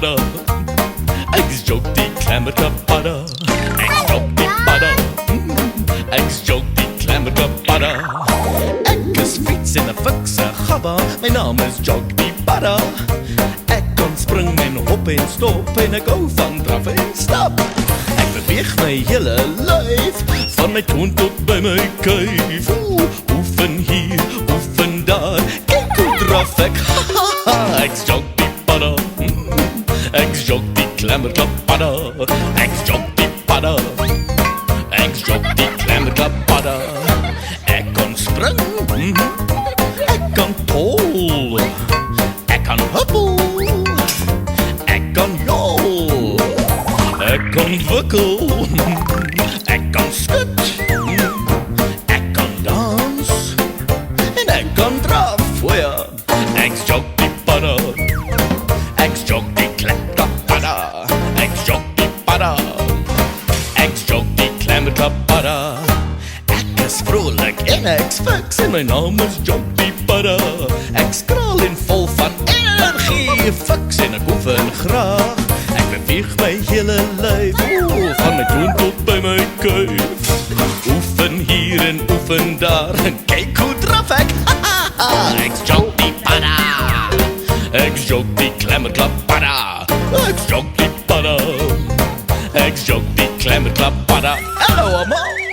padda. Ek jok die klemmerklap padda. Ek jok die padda. Ek jok die klemmerklap padda. Ek is fiets en 'n fikse gabba. My naam is Jok die padda. Ek kan spring en hop en stop en ek hou van draf en stap. Ek beweeg my hele lyf van my toon tot by my kuif. Oefen hier, oefen daar. Kyk hoe draf ek. Ek jok die padda. Ek jok die klemmerklap padda. Ek jok die padda. Ek jok die klemmerklap padda. Ek kan spring. Ek kan tol. Ek kan hoppel. Ek kan jol. Ek kan wikkel. Ek kan skud. Ek kan dans. En ek kan draf. O ja, ek jok die padda. Ek jok die klemmerklap padda. Ek jok die padda. Ek jok die klemmerklap padda. Ek is vrolik en ek's fiks en my naam is Jok die padda. Ek skraal en vol van energie, fiks en ek oefen graag. Ek beweeg my hele lyf, van my toon tot by my kuif. Oefen hier en oefen daar, en kyk hoe draf ek. Ek jok die padda. Ek jok die klemmerklap padda. Ek jok die padda. Ek jok die klemmerklap padda. Hallo allemaal.